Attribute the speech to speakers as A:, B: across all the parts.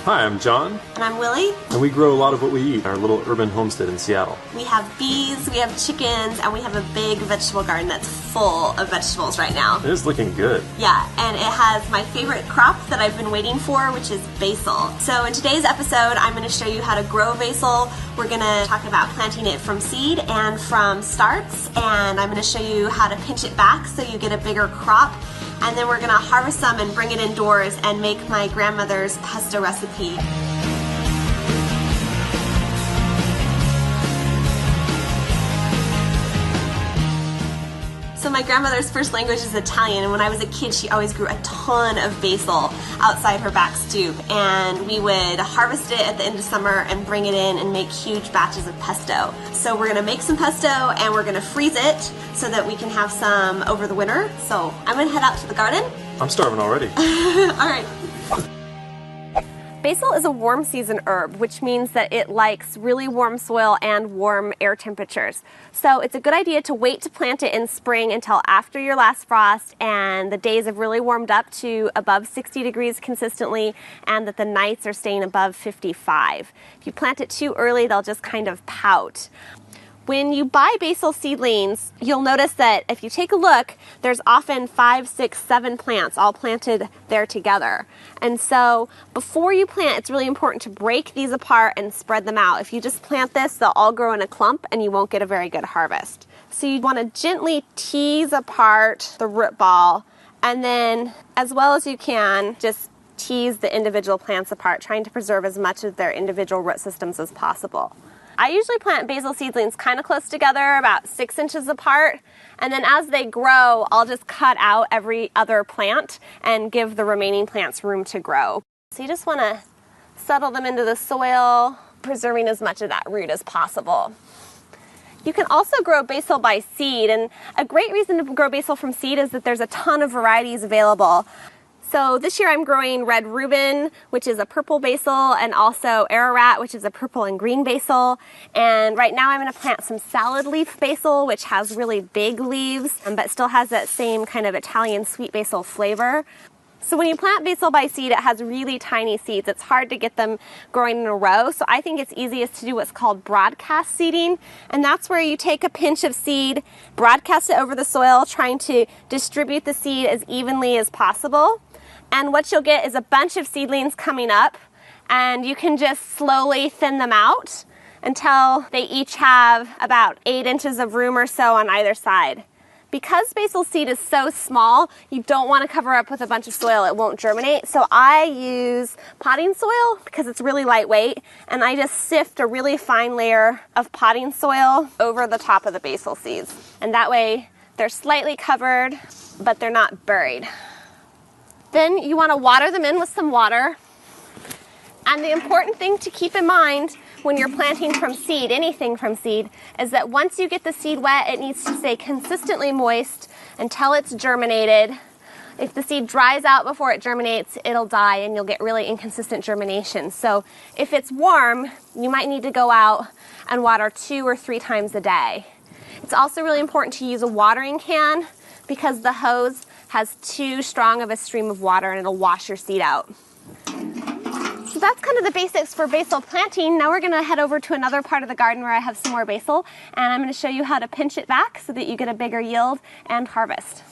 A: Hi, I'm John.
B: And I'm Willie.
A: And we grow a lot of what we eat in our little urban homestead in Seattle.
B: We have bees, we have chickens, and we have a big vegetable garden that's full of vegetables right now.
A: It is looking good.
B: Yeah, and it has my favorite crop that I've been waiting for, which is basil. So in today's episode, I'm going to show you how to grow basil. We're going to talk about planting it from seed and from starts, and I'm going to show you how to pinch it back so you get a bigger crop. And then we're gonna harvest some and bring it indoors and make my grandmother's pesto recipe. So my grandmother's first language is Italian, and when I was a kid, she always grew a ton of basil outside her back stoop, and we would harvest it at the end of summer and bring it in and make huge batches of pesto. So we're gonna make some pesto and we're gonna freeze it so that we can have some over the winter. So I'm gonna head out to the garden.
A: I'm starving already.
B: All right. Basil is a warm season herb, which means that it likes really warm soil and warm air temperatures. So it's a good idea to wait to plant it in spring until after your last frost and the days have really warmed up to above 60 degrees consistently and that the nights are staying above 55. If you plant it too early, they'll just kind of pout. When you buy basil seedlings, you'll notice that if you take a look, there's often 5, 6, 7 plants all planted there together. And so before you plant, it's really important to break these apart and spread them out. If you just plant this, they'll all grow in a clump and you won't get a very good harvest. So you want to gently tease apart the root ball, and then as well as you can, just tease the individual plants apart, trying to preserve as much of their individual root systems as possible. I usually plant basil seedlings kind of close together, about 6 inches apart, and then as they grow, I'll just cut out every other plant and give the remaining plants room to grow. So you just want to settle them into the soil, preserving as much of that root as possible. You can also grow basil by seed, and a great reason to grow basil from seed is that there's a ton of varieties available. So this year I'm growing red Reuben, which is a purple basil, and also Ararat, which is a purple and green basil. And right now I'm going to plant some salad leaf basil, which has really big leaves, but still has that same kind of Italian sweet basil flavor. So when you plant basil by seed, it has really tiny seeds. It's hard to get them growing in a row. So I think it's easiest to do what's called broadcast seeding. And that's where you take a pinch of seed, broadcast it over the soil, trying to distribute the seed as evenly as possible. And what you'll get is a bunch of seedlings coming up, and you can just slowly thin them out until they each have about 8 inches of room or so on either side. Because basil seed is so small, you don't want to cover up with a bunch of soil. It won't germinate. So I use potting soil because it's really lightweight, and I just sift a really fine layer of potting soil over the top of the basil seeds. And that way they're slightly covered, but they're not buried. Then you want to water them in with some water. And the important thing to keep in mind when you're planting from seed, anything from seed, is that once you get the seed wet, it needs to stay consistently moist until it's germinated. If the seed dries out before it germinates, it'll die and you'll get really inconsistent germination. So if it's warm, you might need to go out and water 2 or 3 times a day. It's also really important to use a watering can because the hose has too strong of a stream of water and it'll wash your seed out. So that's kind of the basics for basil planting. Now we're going to head over to another part of the garden where I have some more basil, and I'm going to show you how to pinch it back so that you get a bigger yield and harvest.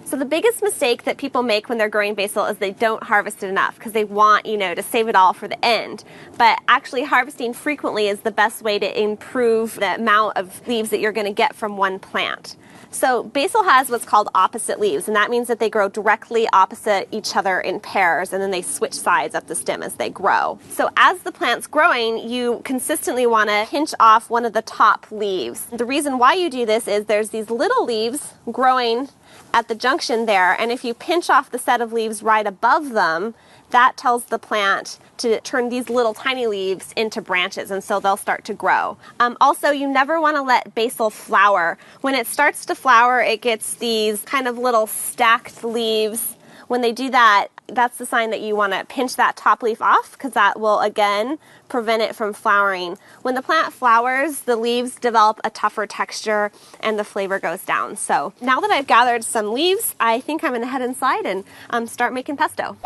B: So the biggest mistake that people make when they're growing basil is they don't harvest it enough because they want, to save it all for the end. But actually harvesting frequently is the best way to improve the amount of leaves that you're going to get from one plant. So basil has what's called opposite leaves, and that means that they grow directly opposite each other in pairs, and then they switch sides up the stem as they grow. So as the plant's growing, you consistently want to pinch off one of the top leaves. The reason why you do this is there's these little leaves growing at the junction there, and if you pinch off the set of leaves right above them, that tells the plant to turn these little tiny leaves into branches, and so they'll start to grow. Also, you never want to let basil flower. When it starts to flower, it gets these kind of little stacked leaves. When they do that, that's the sign that you want to pinch that top leaf off because that will, again, prevent it from flowering. When the plant flowers, the leaves develop a tougher texture and the flavor goes down. So now that I've gathered some leaves, I think I'm going to head inside and start making pesto.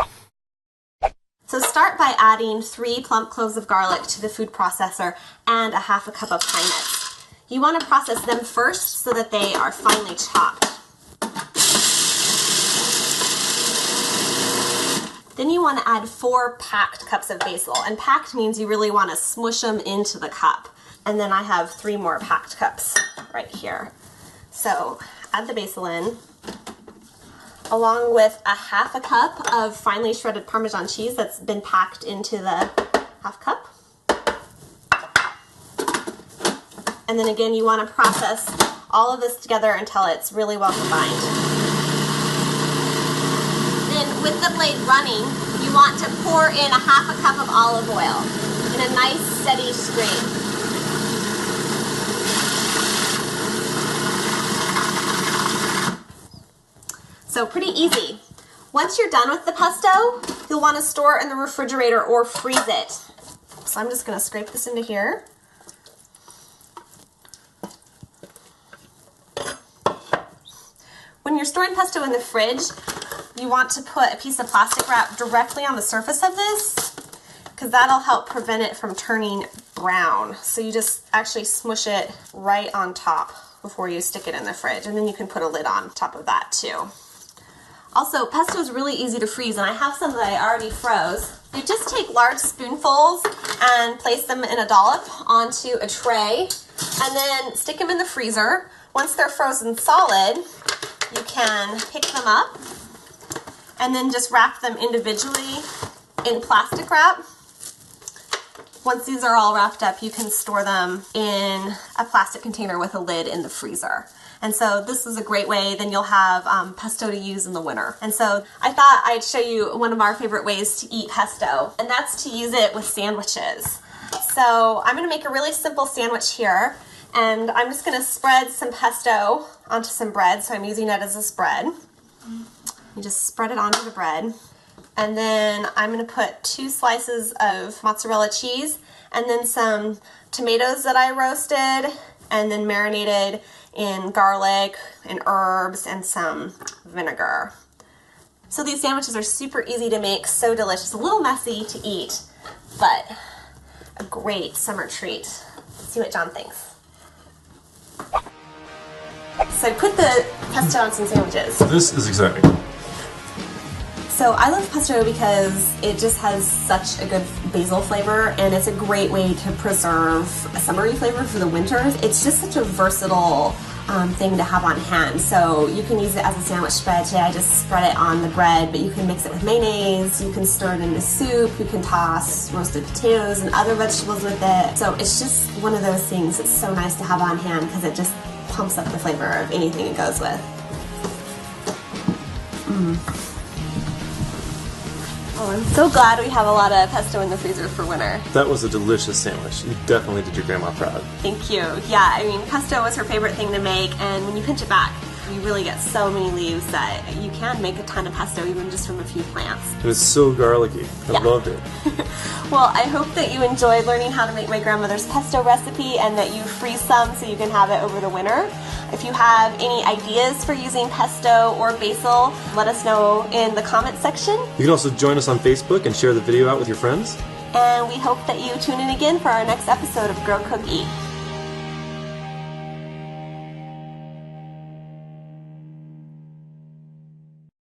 B: So start by adding 3 plump cloves of garlic to the food processor and a half a cup of pine nuts. You want to process them first so that they are finely chopped. Then you want to add 4 packed cups of basil, and packed means you really want to smush them into the cup. And then I have 3 more packed cups right here. So add the basil in, along with a half a cup of finely shredded Parmesan cheese that's been packed into the half cup. And then again, you want to process all of this together until it's really well combined. Then with the blade running, you want to pour in a half a cup of olive oil in a nice steady stream. So pretty easy. Once you're done with the pesto, you'll want to store it in the refrigerator or freeze it. So I'm just going to scrape this into here. When you're storing pesto in the fridge, you want to put a piece of plastic wrap directly on the surface of this, because that'll help prevent it from turning brown. So you just actually smush it right on top before you stick it in the fridge, and then you can put a lid on top of that too. Also, pesto is really easy to freeze, and I have some that I already froze. You just take large spoonfuls and place them in a dollop onto a tray, and then stick them in the freezer. Once they're frozen solid, you can pick them up and then just wrap them individually in plastic wrap. Once these are all wrapped up, you can store them in a plastic container with a lid in the freezer. And so this is a great way, then you'll have pesto to use in the winter. And so I thought I'd show you one of our favorite ways to eat pesto, and that's to use it with sandwiches. So I'm gonna make a really simple sandwich here, and I'm just gonna spread some pesto onto some bread, so I'm using it as a spread. You just spread it onto the bread. And then I'm gonna put 2 slices of mozzarella cheese, and then some tomatoes that I roasted, and then marinated in garlic and herbs and some vinegar. So these sandwiches are super easy to make, so delicious, a little messy to eat, but a great summer treat. Let's see what John thinks. So I put the pesto on some sandwiches.
A: This is exciting.
B: So I love pesto because it just has such a good basil flavor, and it's a great way to preserve a summery flavor for the winter. It's just such a versatile thing to have on hand. So you can use it as a sandwich spread. Today I just spread it on the bread, but you can mix it with mayonnaise, you can stir it into soup, you can toss roasted potatoes and other vegetables with it. So it's just one of those things that's so nice to have on hand because it just pumps up the flavor of anything it goes with. Oh, I'm so glad we have a lot of pesto in the freezer for winter.
A: That was a delicious sandwich. You definitely did your grandma proud.
B: Thank you. Yeah, I mean, pesto was her favorite thing to make, and when you pinch it back, you really get so many leaves that you can make a ton of pesto even just from a few plants.
A: It was so garlicky. I loved it.
B: Well, I hope that you enjoyed learning how to make my grandmother's pesto recipe and that you freeze some so you can have it over the winter. If you have any ideas for using pesto or basil, let us know in the comments section.
A: You can also join us on Facebook and share the video out with your friends.
B: And we hope that you tune in again for our next episode of Grow, Cook, Eat.